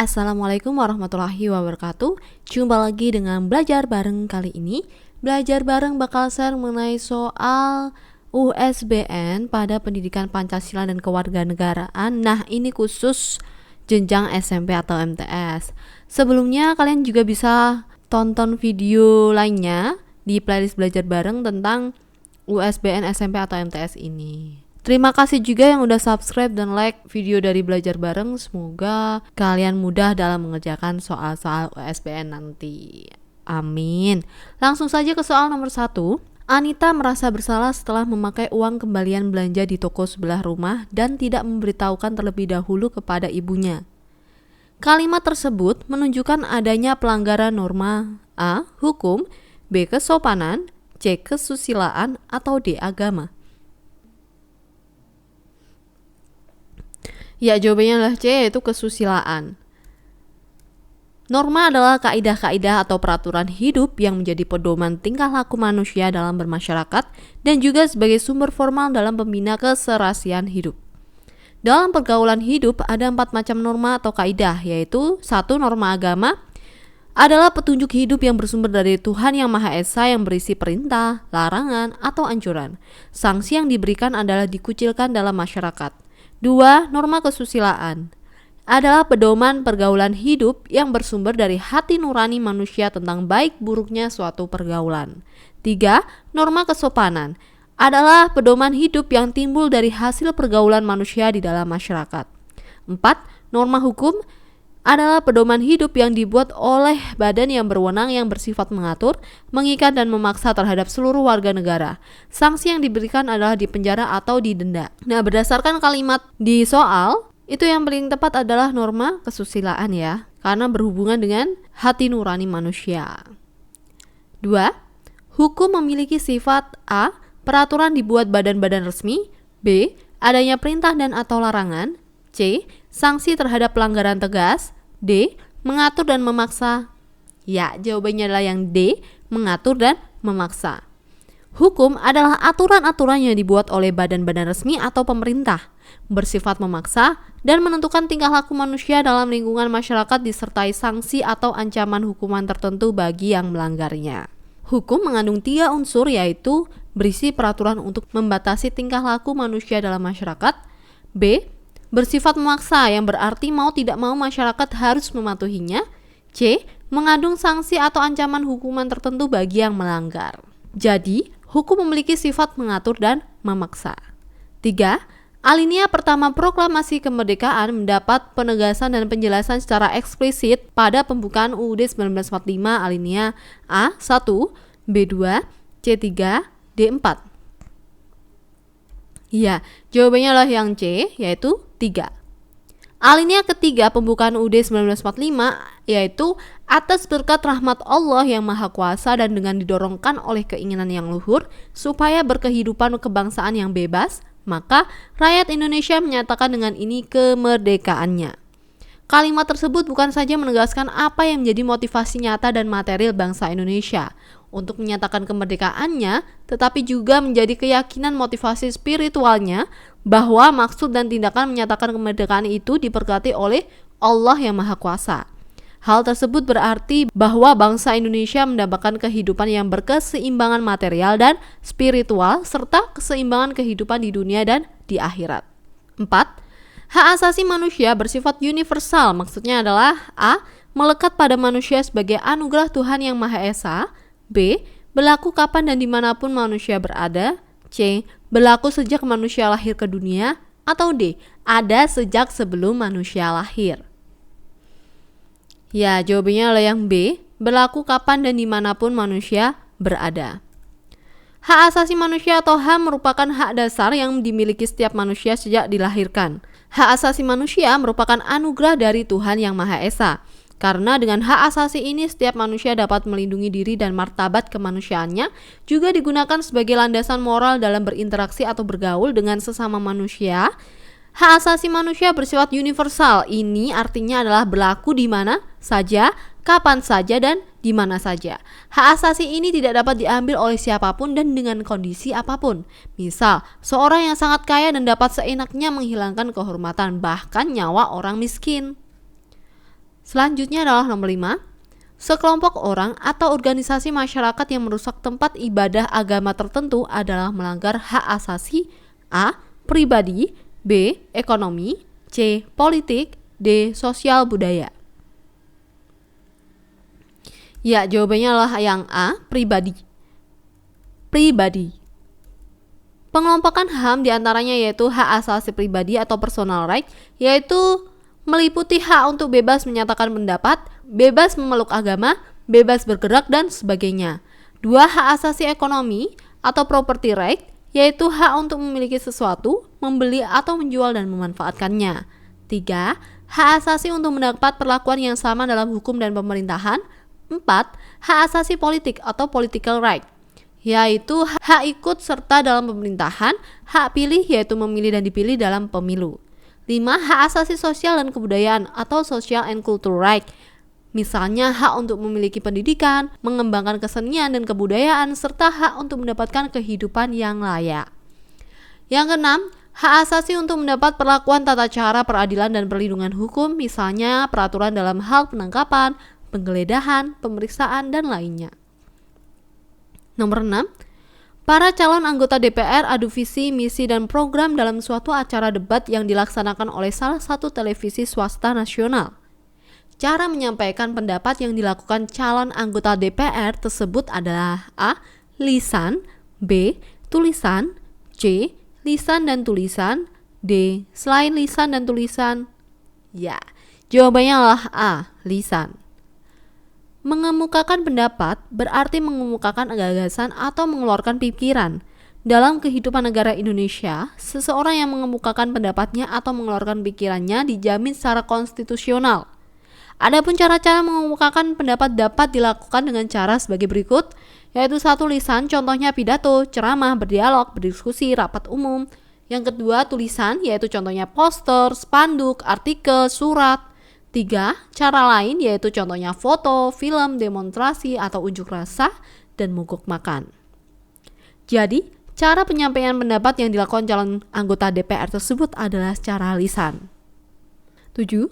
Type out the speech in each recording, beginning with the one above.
Assalamualaikum warahmatullahi wabarakatuh. Jumpa lagi dengan Belajar Bareng kali ini. Belajar Bareng bakal share mengenai soal USBN pada pendidikan Pancasila dan kewarganegaraan. Nah, ini khusus jenjang SMP atau MTS. Sebelumnya kalian juga bisa tonton video lainnya di playlist Belajar Bareng tentang USBN SMP atau MTS ini. Terima kasih juga yang udah subscribe dan like video dari Belajar Bareng. Semoga kalian mudah dalam mengerjakan soal-soal USBN nanti. Amin. Langsung saja ke soal nomor 1. Anita merasa bersalah setelah memakai uang kembalian belanja di toko sebelah rumah dan tidak memberitahukan terlebih dahulu kepada ibunya. Kalimat tersebut menunjukkan adanya pelanggaran norma A. Hukum, B. Kesopanan, C. Kesusilaan, atau D. Agama. Ya, jawabannya adalah C, yaitu kesusilaan. Norma adalah kaidah-kaidah atau peraturan hidup yang menjadi pedoman tingkah laku manusia dalam bermasyarakat dan juga sebagai sumber formal dalam pembina keserasian hidup. Dalam pergaulan hidup ada 4 macam norma atau kaidah, yaitu 1. Norma agama adalah petunjuk hidup yang bersumber dari Tuhan Yang Maha Esa yang berisi perintah, larangan, atau anjuran. Sanksi yang diberikan adalah dikucilkan dalam masyarakat. 2. Norma kesusilaan adalah pedoman pergaulan hidup yang bersumber dari hati nurani manusia tentang baik buruknya suatu pergaulan. 3. Norma kesopanan adalah pedoman hidup yang timbul dari hasil pergaulan manusia di dalam masyarakat. 4. Norma hukum adalah pedoman hidup yang dibuat oleh badan yang berwenang yang bersifat mengatur, mengikat dan memaksa terhadap seluruh warga negara. Sanksi yang diberikan adalah dipenjara atau didenda. Nah, berdasarkan kalimat di soal, itu yang paling tepat adalah norma kesusilaan ya, karena berhubungan dengan hati nurani manusia. 2. Hukum memiliki sifat A. Peraturan dibuat badan-badan resmi, B. Adanya perintah dan atau larangan, C. Sanksi terhadap pelanggaran tegas, D. Mengatur dan memaksa. Ya, jawabannya adalah yang D. Mengatur dan memaksa. Hukum adalah aturan-aturan yang dibuat oleh badan-badan resmi atau pemerintah, bersifat memaksa dan menentukan tingkah laku manusia dalam lingkungan masyarakat disertai sanksi atau ancaman hukuman tertentu bagi yang melanggarnya. Hukum mengandung 3 unsur, yaitu berisi peraturan untuk membatasi tingkah laku manusia dalam masyarakat, B. Bersifat memaksa yang berarti mau tidak mau masyarakat harus mematuhinya, C. Mengandung sanksi atau ancaman hukuman tertentu bagi yang melanggar. Jadi, hukum memiliki sifat mengatur dan memaksa. 3. Alinea pertama proklamasi kemerdekaan mendapat penegasan dan penjelasan secara eksplisit pada pembukaan UUD 1945 alinea A. 1, B2, C3, D4. Ya, jawabannya adalah yang C, yaitu 3. Alinea ketiga pembukaan UUD 1945 yaitu atas berkat rahmat Allah yang Maha Kuasa dan dengan didorongkan oleh keinginan yang luhur supaya berkehidupan kebangsaan yang bebas, maka rakyat Indonesia menyatakan dengan ini kemerdekaannya. Kalimat tersebut bukan saja menegaskan apa yang menjadi motivasi nyata dan material bangsa Indonesia untuk menyatakan kemerdekaannya, tetapi juga menjadi keyakinan motivasi spiritualnya bahwa maksud dan tindakan menyatakan kemerdekaan itu diberkati oleh Allah yang Maha Kuasa. Hal tersebut berarti bahwa bangsa Indonesia mendapatkan kehidupan yang berkeseimbangan material dan spiritual serta keseimbangan kehidupan di dunia dan di akhirat. 4. Hak asasi manusia bersifat universal, maksudnya adalah A. Melekat pada manusia sebagai anugerah Tuhan Yang Maha Esa, B. Berlaku kapan dan dimanapun manusia berada, C. Berlaku sejak manusia lahir ke dunia, atau D. Ada sejak sebelum manusia lahir. Ya, jawabannya adalah yang B. Berlaku kapan dan dimanapun manusia berada. Hak asasi manusia atau HAM merupakan hak dasar yang dimiliki setiap manusia sejak dilahirkan. Hak asasi manusia merupakan anugerah dari Tuhan Yang Maha Esa. Karena dengan hak asasi ini setiap manusia dapat melindungi diri dan martabat kemanusiaannya, juga digunakan sebagai landasan moral dalam berinteraksi atau bergaul dengan sesama manusia. Hak asasi manusia bersifat universal. Ini artinya adalah berlaku di mana saja, kapan saja, dan di mana saja. Hak asasi ini tidak dapat diambil oleh siapapun dan dengan kondisi apapun. Misal, seorang yang sangat kaya dan dapat seenaknya menghilangkan kehormatan, bahkan nyawa orang miskin. Selanjutnya adalah nomor 5. Sekelompok orang atau organisasi masyarakat yang merusak tempat ibadah agama tertentu adalah melanggar hak asasi A. Pribadi, B. Ekonomi, C. Politik, D. Sosial budaya. Ya, jawabannya adalah yang A. Pribadi. Pengelompokan HAM diantaranya yaitu hak asasi pribadi atau personal right, yaitu meliputi hak untuk bebas menyatakan pendapat, bebas memeluk agama, bebas bergerak, dan sebagainya. 2. Hak asasi ekonomi atau property right, yaitu hak untuk memiliki sesuatu, membeli atau menjual dan memanfaatkannya. 3. Hak asasi untuk mendapat perlakuan yang sama dalam hukum dan pemerintahan. 4. Hak asasi politik atau political right, yaitu hak ikut serta dalam pemerintahan, hak pilih yaitu memilih dan dipilih dalam pemilu. 5. Hak asasi sosial dan kebudayaan atau social and cultural right, misalnya hak untuk memiliki pendidikan, mengembangkan kesenian dan kebudayaan, serta hak untuk mendapatkan kehidupan yang layak. Yang keenam, hak asasi untuk mendapat perlakuan tata cara peradilan dan perlindungan hukum, misalnya peraturan dalam hal penangkapan, penggeledahan, pemeriksaan, dan lainnya. Nomor 6. Para calon anggota DPR adu visi, misi, dan program dalam suatu acara debat yang dilaksanakan oleh salah satu televisi swasta nasional. Cara menyampaikan pendapat yang dilakukan calon anggota DPR tersebut adalah A. Lisan, B. Tulisan, C. Lisan dan tulisan, D. Selain lisan dan tulisan. Ya, jawabannya adalah A. Lisan. Mengemukakan pendapat berarti mengemukakan gagasan atau mengeluarkan pikiran. Dalam kehidupan negara Indonesia, seseorang yang mengemukakan pendapatnya atau mengeluarkan pikirannya dijamin secara konstitusional. Adapun cara-cara mengemukakan pendapat dapat dilakukan dengan cara sebagai berikut, yaitu 1. Lisan, contohnya pidato, ceramah, berdialog, berdiskusi, rapat umum. Yang kedua, tulisan, yaitu contohnya poster, spanduk, artikel, surat. 3. Cara lain, yaitu contohnya foto, film, demonstrasi, atau unjuk rasa, dan mogok makan. Jadi, cara penyampaian pendapat yang dilakukan calon anggota DPR tersebut adalah secara lisan. 7.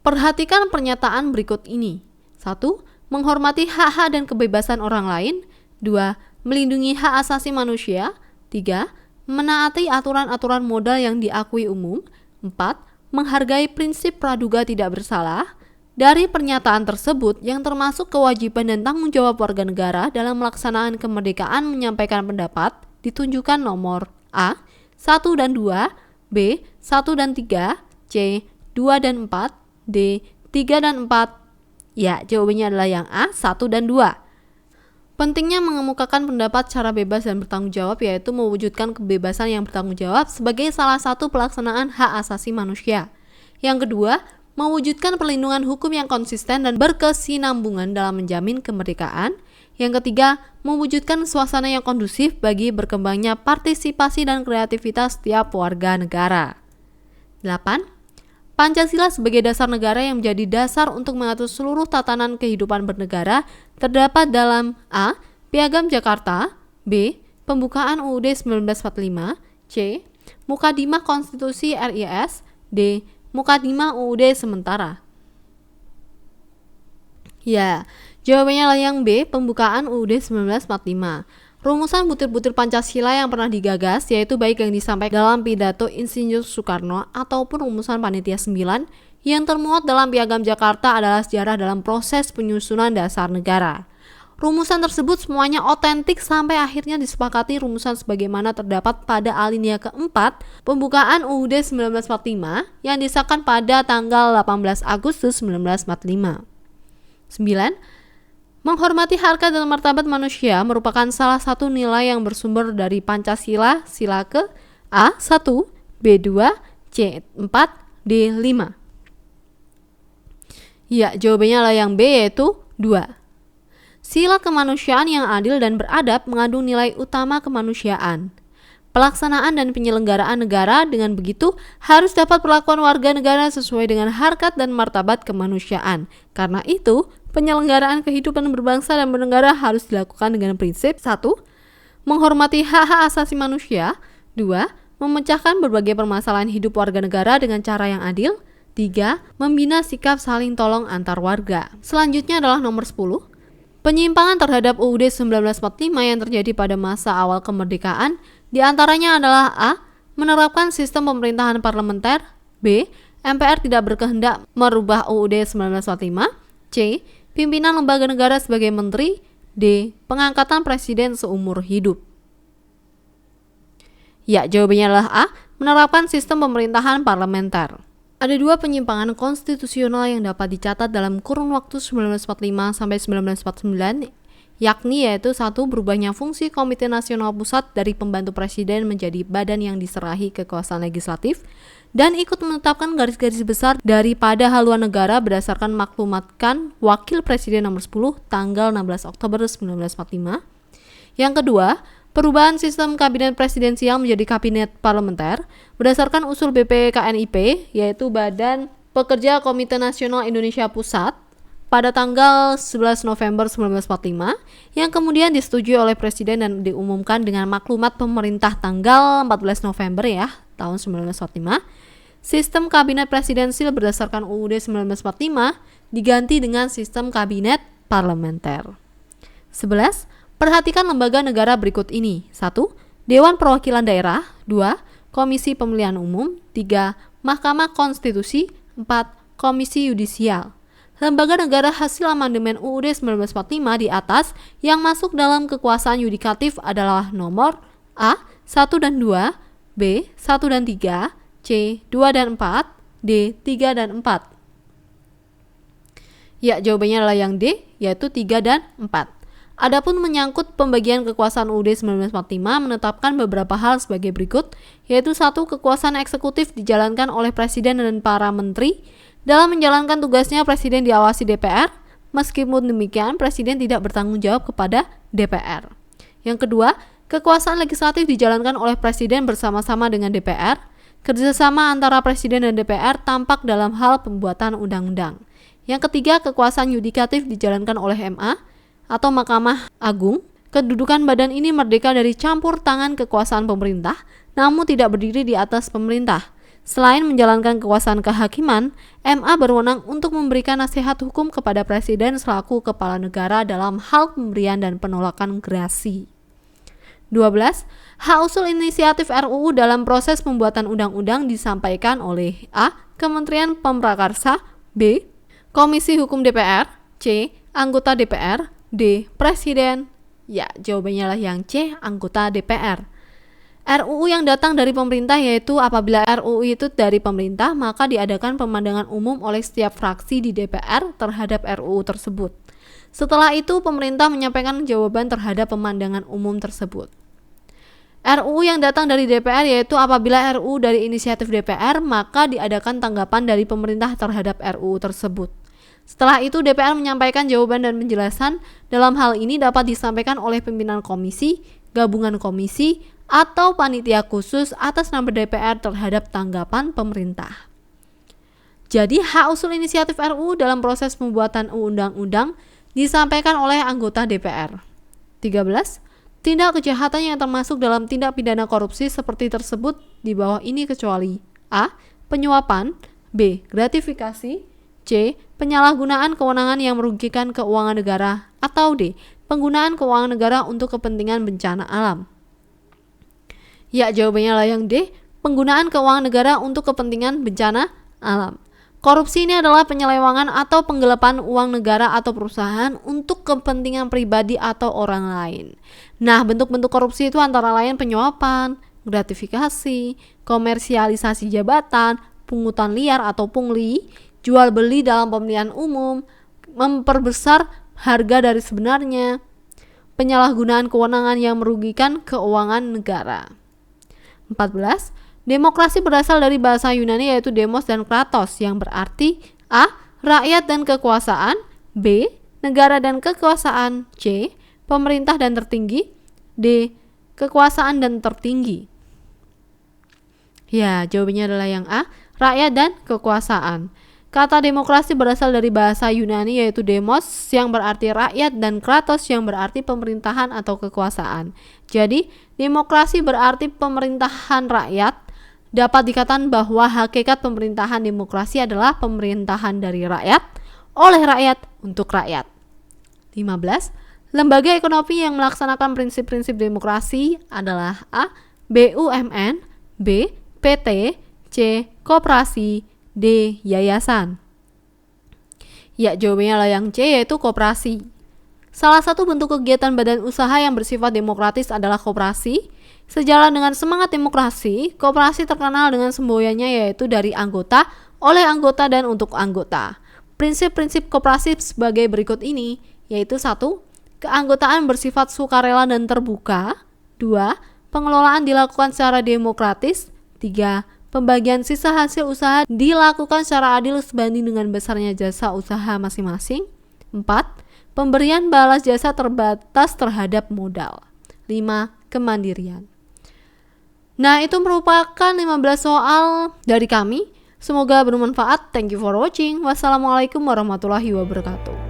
Perhatikan pernyataan berikut ini. 1. Menghormati hak-hak dan kebebasan orang lain. 2. Melindungi hak asasi manusia. 3. Menaati aturan-aturan modal yang diakui umum. 4. Menghargai prinsip praduga tidak bersalah. Dari pernyataan tersebut yang termasuk kewajiban dan tanggung jawab warga negara dalam melaksanakan kemerdekaan menyampaikan pendapat ditunjukkan nomor A. 1 dan 2, B. 1 dan 3, C. 2 dan 4, D. 3 dan 4. Ya, jawabannya adalah yang A. 1 dan 2. Pentingnya mengemukakan pendapat secara bebas dan bertanggung jawab, yaitu mewujudkan kebebasan yang bertanggung jawab sebagai salah satu pelaksanaan hak asasi manusia. Yang kedua, mewujudkan perlindungan hukum yang konsisten dan berkesinambungan dalam menjamin kemerdekaan. Yang ketiga, mewujudkan suasana yang kondusif bagi berkembangnya partisipasi dan kreativitas setiap warga negara. 8. Pancasila sebagai dasar negara yang menjadi dasar untuk mengatur seluruh tatanan kehidupan bernegara terdapat dalam A. Piagam Jakarta, B. Pembukaan UUD 1945, C. Mukadimah Konstitusi RIS, D. Mukadimah UUD sementara. Ya, jawabannya adalah yang B. Pembukaan UUD 1945. Rumusan butir-butir Pancasila yang pernah digagas, yaitu baik yang disampaikan dalam pidato Insinyur Soekarno ataupun rumusan Panitia 9 yang termuat dalam Piagam Jakarta adalah sejarah dalam proses penyusunan dasar negara. Rumusan tersebut semuanya otentik sampai akhirnya disepakati rumusan sebagaimana terdapat pada alinea keempat pembukaan UUD 1945 yang disahkan pada tanggal 18 Agustus 1945. 9. Menghormati harkat dan martabat manusia merupakan salah satu nilai yang bersumber dari Pancasila, sila ke A. 1, B. 2, C. 4, D. 5. Ya, jawabannya adalah yang B, yaitu 2. Sila kemanusiaan yang adil dan beradab mengandung nilai utama kemanusiaan. Pelaksanaan dan penyelenggaraan negara dengan begitu harus dapat perlakuan warga negara sesuai dengan harkat dan martabat kemanusiaan. Karena itu, penyelenggaraan kehidupan berbangsa dan bernegara harus dilakukan dengan prinsip 1. Menghormati hak-hak asasi manusia. 2. Memecahkan berbagai permasalahan hidup warga negara dengan cara yang adil. 3. Membina sikap saling tolong antar warga. Selanjutnya adalah nomor 10. Penyimpangan terhadap UUD 1945 yang terjadi pada masa awal kemerdekaan diantaranya adalah A. Menerapkan sistem pemerintahan parlementer. B. MPR tidak berkehendak merubah UUD 1945. C. Pimpinan lembaga negara sebagai menteri. D. Pengangkatan presiden seumur hidup. Ya, jawabannya adalah A. Menerapkan sistem pemerintahan parlementer. Ada dua penyimpangan konstitusional yang dapat dicatat dalam kurun waktu 1945 sampai 1949, yakni yaitu 1. Berubahnya fungsi Komite Nasional Pusat dari pembantu presiden menjadi badan yang diserahi kekuasaan legislatif dan ikut menetapkan garis-garis besar daripada haluan negara berdasarkan maklumatkan Wakil Presiden nomor 10 tanggal 16 Oktober 1945. Yang kedua, perubahan sistem kabinet presidensial menjadi kabinet parlementer berdasarkan usul BPKNIP, yaitu Badan Pekerja Komite Nasional Indonesia Pusat, pada tanggal 11 November 1945, yang kemudian disetujui oleh Presiden dan diumumkan dengan maklumat pemerintah tanggal 14 November tahun 1945. Sistem kabinet presidensial berdasarkan UUD 1945 diganti dengan sistem kabinet parlementer. 11. Perhatikan lembaga negara berikut ini. 1. Dewan Perwakilan Daerah. 2. Komisi Pemilihan Umum. 3. Mahkamah Konstitusi. 4. Komisi Yudisial. Lembaga negara hasil amandemen UUD 1945 di atas yang masuk dalam kekuasaan yudikatif adalah nomor A. 1 dan 2, B. 1 dan 3, C. 2 dan 4, D. 3 dan 4. Ya, jawabannya adalah yang D, yaitu 3 dan 4. Adapun menyangkut pembagian kekuasaan UUD 1945 menetapkan beberapa hal sebagai berikut, yaitu 1. Kekuasaan eksekutif dijalankan oleh Presiden dan para menteri. Dalam menjalankan tugasnya, Presiden diawasi DPR. Meskipun demikian, Presiden tidak bertanggung jawab kepada DPR. Yang kedua, kekuasaan legislatif dijalankan oleh Presiden bersama-sama dengan DPR. Kerjasama antara Presiden dan DPR tampak dalam hal pembuatan undang-undang. Yang ketiga, kekuasaan yudikatif dijalankan oleh MA atau Mahkamah Agung. Kedudukan badan ini merdeka dari campur tangan kekuasaan pemerintah, namun tidak berdiri di atas pemerintah. Selain menjalankan kekuasaan kehakiman, MA berwenang untuk memberikan nasihat hukum kepada Presiden selaku kepala negara dalam hal pemberian dan penolakan gerasi. 12. Hak usul inisiatif RUU dalam proses pembuatan undang-undang disampaikan oleh A. Kementerian Pemprakarsa. B. Komisi Hukum DPR. C. Anggota DPR. D. Presiden. Ya, jawabannya lah yang C. Anggota DPR. RUU yang datang dari pemerintah, yaitu apabila RUU itu dari pemerintah, maka diadakan pemandangan umum oleh setiap fraksi di DPR terhadap RUU tersebut. Setelah itu, pemerintah menyampaikan jawaban terhadap pemandangan umum tersebut. RUU yang datang dari DPR, yaitu apabila RUU dari inisiatif DPR, maka diadakan tanggapan dari pemerintah terhadap RUU tersebut. Setelah itu, DPR menyampaikan jawaban dan penjelasan. Dalam hal ini dapat disampaikan oleh pimpinan komisi, gabungan komisi, atau panitia khusus atas nama DPR terhadap tanggapan pemerintah. Jadi, hak usul inisiatif RUU dalam proses pembuatan undang-undang disampaikan oleh anggota DPR. 13. Tindak kejahatan yang termasuk dalam tindak pidana korupsi seperti tersebut di bawah ini kecuali A. Penyuapan. B. Gratifikasi. C. Penyalahgunaan kewenangan yang merugikan keuangan negara. Atau D. Penggunaan keuangan negara untuk kepentingan bencana alam. Ya, jawabannya adalah yang D. Penggunaan keuangan negara untuk kepentingan bencana alam. Korupsi ini adalah penyelewangan atau penggelapan uang negara atau perusahaan untuk kepentingan pribadi atau orang lain. Nah, bentuk-bentuk korupsi itu antara lain penyuapan, gratifikasi, komersialisasi jabatan, pungutan liar atau pungli, jual beli dalam pemilihan umum, memperbesar harga dari sebenarnya, penyalahgunaan kewenangan yang merugikan keuangan negara. 14. Demokrasi berasal dari bahasa Yunani yaitu demos dan kratos yang berarti A. Rakyat dan kekuasaan. B. Negara dan kekuasaan. C. Pemerintah dan tertinggi. D. Kekuasaan dan tertinggi. Ya, jawabannya adalah yang A. Rakyat dan kekuasaan. Kata demokrasi berasal dari bahasa Yunani yaitu demos yang berarti rakyat dan kratos yang berarti pemerintahan atau kekuasaan. Jadi, demokrasi berarti pemerintahan rakyat dapat dikatakan bahwa hakikat pemerintahan demokrasi adalah pemerintahan dari rakyat, oleh rakyat, untuk rakyat. 15. Lembaga ekonomi yang melaksanakan prinsip-prinsip demokrasi adalah A. BUMN, B. PT, C. Koperasi, D. Yayasan. Ya, jawabannya adalah yang C, yaitu koperasi. Salah satu bentuk kegiatan badan usaha yang bersifat demokratis adalah koperasi. Sejalan dengan semangat demokrasi, koperasi terkenal dengan semboyannya yaitu dari anggota, oleh anggota, dan untuk anggota. Prinsip-prinsip koperasi sebagai berikut ini, yaitu 1. Keanggotaan bersifat sukarela dan terbuka. 2. Pengelolaan dilakukan secara demokratis. 3. Pembagian sisa hasil usaha dilakukan secara adil sebanding dengan besarnya jasa usaha masing-masing. 4. Pemberian balas jasa terbatas terhadap modal. 5. Kemandirian. Nah, itu merupakan 15 soal dari kami. Semoga bermanfaat. Thank you for watching. Wassalamualaikum warahmatullahi wabarakatuh.